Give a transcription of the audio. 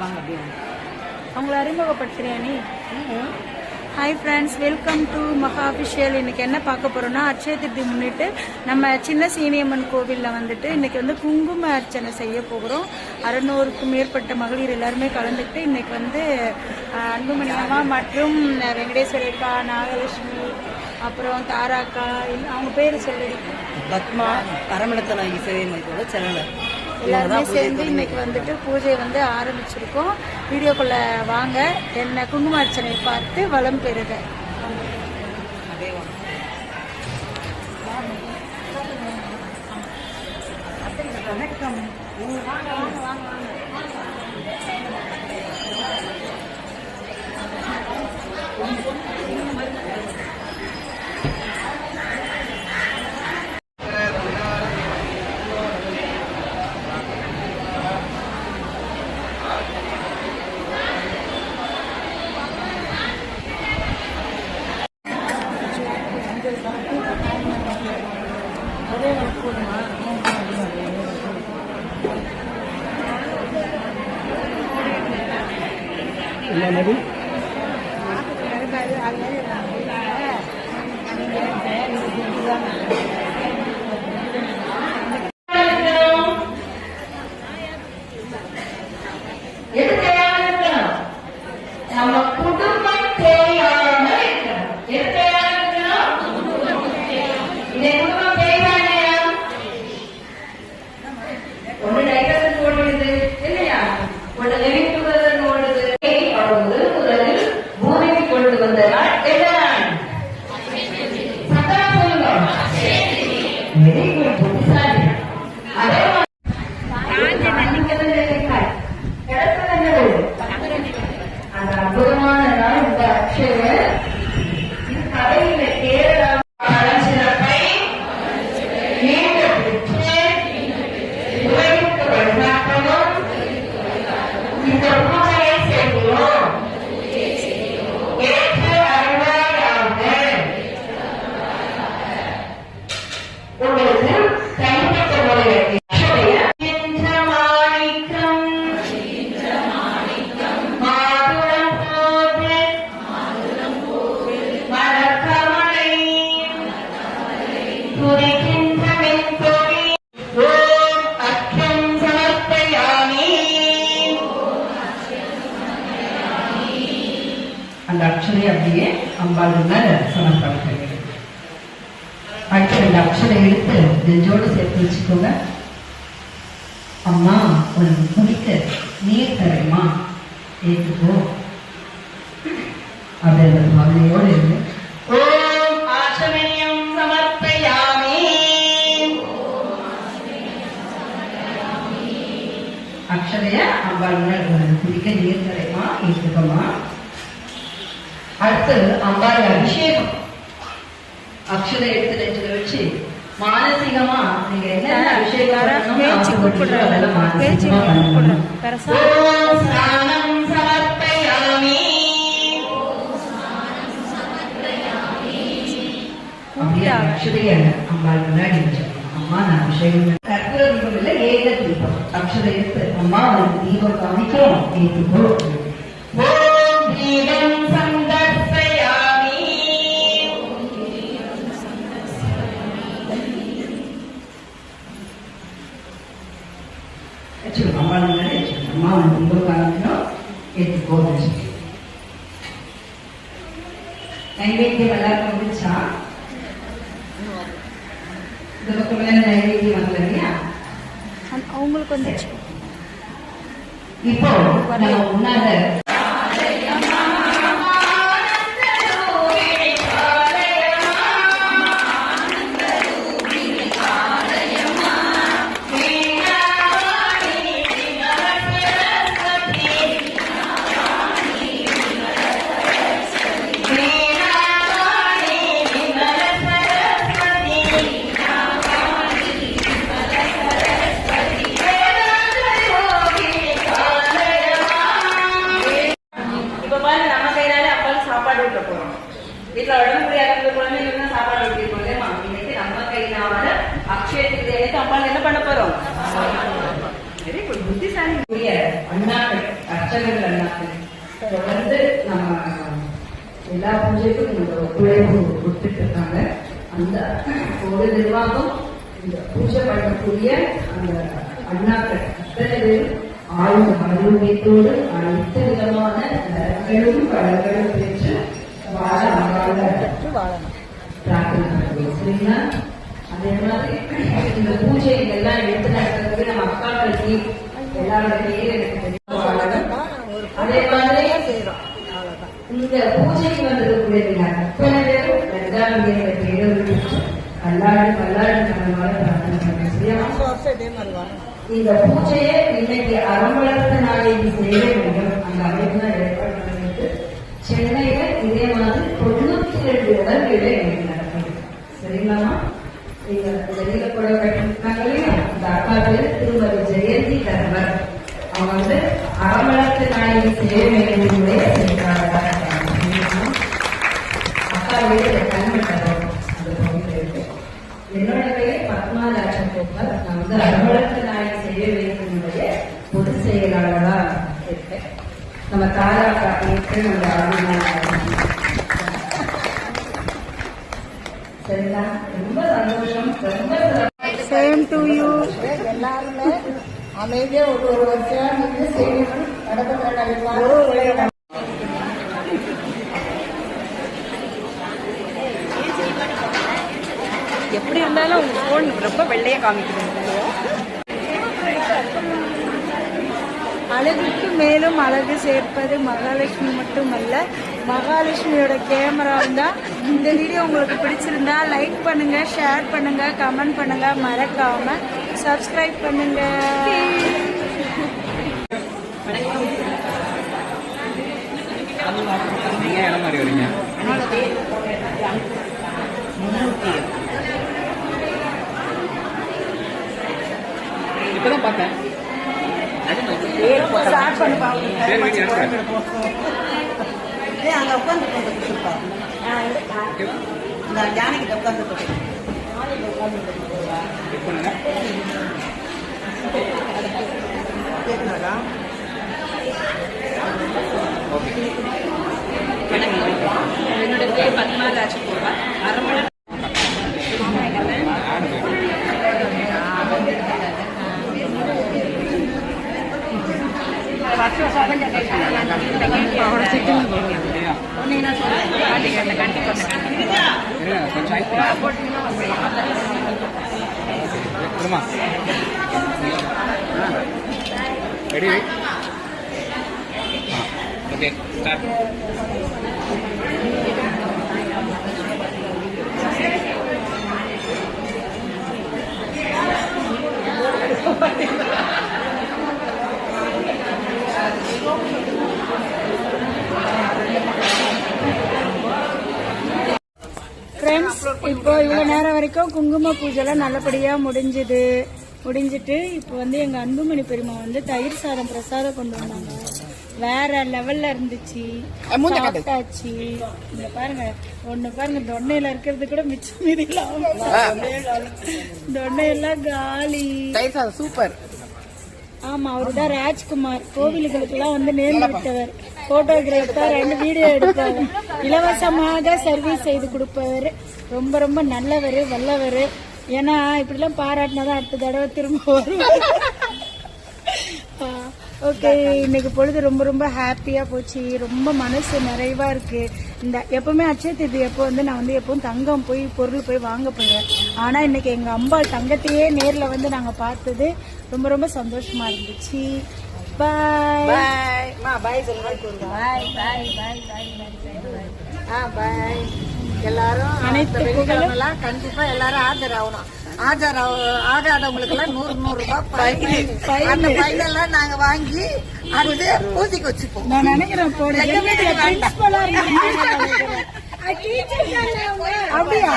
அவங்கள அறிமுகப்படுத்துறியா நீ? Hi friends, welcome to மகா அஃபிஷியல். இன்றைக்கி என்ன பார்க்க போகிறோன்னா, அட்சய திருதி முன்னிட்டு நம்ம சின்ன சீனியம்மன் கோவிலில் வந்துட்டு இன்றைக்கி வந்து குங்கும அர்ச்சனை செய்ய போகிறோம். 600க்கும் மேற்பட்ட மகளிர் எல்லாருமே கலந்துக்கிட்டு இன்றைக்கி வந்து அன்புமணி அம்மா மற்றும் வெங்கடேஸ்வரக்கா, நாகலட்சுமி, அப்புறம் தாராக்கா, அவங்க பேர் சொல்லி பத்மா, பரமடத்தனாகி சேவை மையத்தோட செலவர் எல்லாருமே சேர்ந்து இன்னைக்கு வந்துட்டு பூஜை வந்து ஆரம்பிச்சிருக்கோம். வீடியோக்குள்ள வாங்க, என்ன குங்கும அர்ச்சனை பார்த்து வளம் பெறுக. என்னது நம்ம குடும்பம் தேவையான ஒன்று டைவர்ஸ் ஓடுது இல்லையா, ஒன்று லிவிங் டுகெதர் ஓடுது. முதலில் பூமிக்கு கொண்டு வந்த நாள் என்ன நாள்? சத்தமா சொல்லுங்க. வெரி குட், புத்திசாலி. அதே அந்த அற்புதமான நாள் இந்த அக்ஷய கதையில கேரளா சிறப்பை நீண்ட உலகிற்கு வழிகாட்டவும் இந்த பூஜையை செய்கிறோம். ஏற்று அருள்வாயாக. உங்களுக்கு தனிப்பட்ட முறையில் அந்த அக்ஷரை அப்படியே அம்பாள் சமர்ப்பணிக்கிறது. அடுத்த 2 அக்ஷரை எடுத்து நெஞ்சோடு சேர்த்து வச்சுக்கோங்க. அம்மா உனக்கு குடிக்க நீர் தரேம்மா, ஏற்றுக்கோ அப்படின்ற பாவனையோடு இருந்து ஓம் ஆச்சமயம் சமர்ப்பயாமி. அக்ஷரைய அம்பாள் உனக்கு குடிக்க நீர் தரேம்மா, ஏற்றுக்கோமா. அடுத்து அம்பாள் அபிஷேகம். அக்ஷரை எடுத்து நெஞ்சில வச்சு மானசீகமா நீங்க என்ன அபிஷேகம் அக்ஷரைய அம்பாள் முன்னாடி வச்சிருக்கோம். அம்மா நான் அபிஷேகம் கற்பூர தீபம் இல்ல, ஏக தீபம். அக்ஷரை எடுத்து அம்மா உனக்கு தீபம் காமிக்கிறோம், ஏற்றுக்கோ. தீபம் நைவேத்தியம் எல்லாருக்கும் வந்துச்சா? இந்த பக்கம் நைவேத்தியம் வரல இல்லையா? அவங்களுக்கு வந்துச்சு. இப்போ நம்ம முன்னால வீட்டுல உடம்பு முடியாத குழந்தைங்களுக்கு சாப்பாடு ஊட்டிருக்கோம் இல்லையா? இன்னைக்கு நம்ம கையினால அக்ஷய திருதியை அம்பாள் என்ன பண்ண போறோம்? வெரி குட், புத்திசாலி. அண்ணா அர்ச்சகர்கள் எல்லாம் தொடர்ந்து நம்ம எல்லா பூஜைக்கும் இந்த ஒத்துழைப்பு கொடுத்துட்டு இருக்காங்க. அந்த ஒரு நிர்வாகம் இந்த பூஜை பண்ணக்கூடிய அந்த அண்ணாக்கள் அத்தனை பேரும் ஆழ்ந்த ஆரோக்கியத்தோடு அனைத்து விதமான நலன்களும் வளங்களும் பெற்று வாழ பிரார்த்தனை பண்ணுவோம். சரிங்களா? அதே மாதிரி இந்த பூஜை எல்லாம் எடுத்து நடத்துறதுக்கு நம்ம அக்காக்களுக்கு எல்லாருடைய எனக்கு தெரியும். அதே மாதிரி இந்த பூஜைக்கு வந்திருக்கக்கூடிய அத்தனை பேரும் லலிதாம்பிகை பேரவை கல்லாடு நம்மளால பிரார்த்தனை பண்ணுவோம். இந்த பூஜையை இன்னைக்கு அறம்பளத்த நாளைக்கு செய்ய வேண்டும். அந்த அமைப்பு தான் ஏற்பாடு பண்ணிட்டு சென்னையில இதே மாதிரி 92 இடங்களிலே இன்னைக்கு நடக்குது. சரிங்களாமா? இந்த நீலப்பட கட்டிருக்காங்க இல்லையா, இந்த அக்கா பேர் திருமதி ஜெயந்தி தர்மர். அவங்க வந்து அறம்பளத்த நாளைக்கு செய்ய வேண்டிய சென்றாங்க. அக்கா வீடு கண்மட்டோம் அந்த பகுதியில் இருக்கு. என்னோட பெயர் பத்மா ராஜகோபால். நான் வந்து அறம்பளத்த நாளைக்கு செய்ய வேண்டிய பொதுச் செயலாளரா இருக்கேன். நம்ம தாராக்கா ஏற்று நம்ம சரிங்களா? ரொம்ப சந்தோஷம். ரொம்ப சேம் டு யூ. எல்லாருமே அமைதியா ஒரு வருஷம் நின்று செய்யணும். நடத்துகிற எப்படி இருந்தாலும் உங்க போன் ரொம்ப வெள்ளையா காமிக்குது. அழகுக்கு மேலும் அழகு சேர்ப்பது மகாலட்சுமி மட்டுமல்ல, மகாலட்சுமியோட கேமரா தான். இந்த வீடியோ உங்களுக்கு பிடிச்சிருந்தா லைக் பண்ணுங்க, ஷேர் பண்ணுங்க, கமெண்ட் பண்ணுங்க, மறக்காம சப்ஸ்கிரைப் பண்ணுங்க. இப்பதான் பார்த்தேன். அங்க உட்காந்து இந்த ஜானகிட்ட உட்காந்து கேட்கணும்டா. என்னோட பேர் பத்மா ராஜகோபால். அறம்பள ரெடி? Okay, start. ஃப்ரெண்ட்ஸ், இப்போ இவ்வளோ நேரம் வரைக்கும் குங்கும பூஜைலாம் நல்லபடியாக முடிஞ்சிட்டு இப்போ வந்து எங்கள் அன்புமணி பெரியம்மா வந்து தயிர் சாதம் பிரசாதம் கொண்டு வந்தாங்க. வேற லெவல்ல இருந்துச்சு, சாப்பிட்டாச்சு. இந்த பாருங்க, ஒண்ணு பாருங்க, தொண்டையில இருக்கிறது கூட மிச்சம் மீதிலாம் தொண்டையெல்லாம் காலி. சூப்பர். ஆமா, அவருதான் ராஜ்குமார். கோவில்களுக்கு எல்லாம் வந்து நேர்ந்து விட்டவர், போட்டோகிராஃபர், 2 வீடியோ எடுப்பவர், இலவசமாக சர்வீஸ் செய்து கொடுப்பவர். ரொம்ப ரொம்ப நல்லவர், வல்லவர். ஏன்னா இப்படிலாம் பாராட்டினாதான் அடுத்த தடவை திரும்ப வருவார். ஓகே, இன்னைக்கு பொழுது ரொம்ப ரொம்ப ஹாப்பியா போச்சு. ரொம்ப மனசு நிறைவா இருக்கு. இந்த எப்பவுமே அட்சய திருதி எப்போ வந்து நான் வந்து எப்பவும் தங்கம் போய் பொருள் போய் வாங்க போயிடுவேன். ஆனா இன்னைக்கு எங்க அம்பாள் தங்கத்தையே நேர்ல வந்து நாங்க பார்த்தது ரொம்ப ரொம்ப சந்தோஷமா இருந்துச்சு. பாய் பாய் பாய் சொல்லுங்க. பாய் பாய் பாய் பாய் பாய் பாய். எல்லாரும் அனைத்து வெள்ளிக்கிழமெல்லாம் கண்டிப்பா எல்லாரும் ஆஜராகணும். ஆகாதவங்களுக்கு எல்லாம் 100 ரூபாய் அந்த பையெல்லாம் நாங்க வாங்கி அது பூஜைக்கு வச்சுப்போம். நான் நினைக்கிறேன் அப்படியா?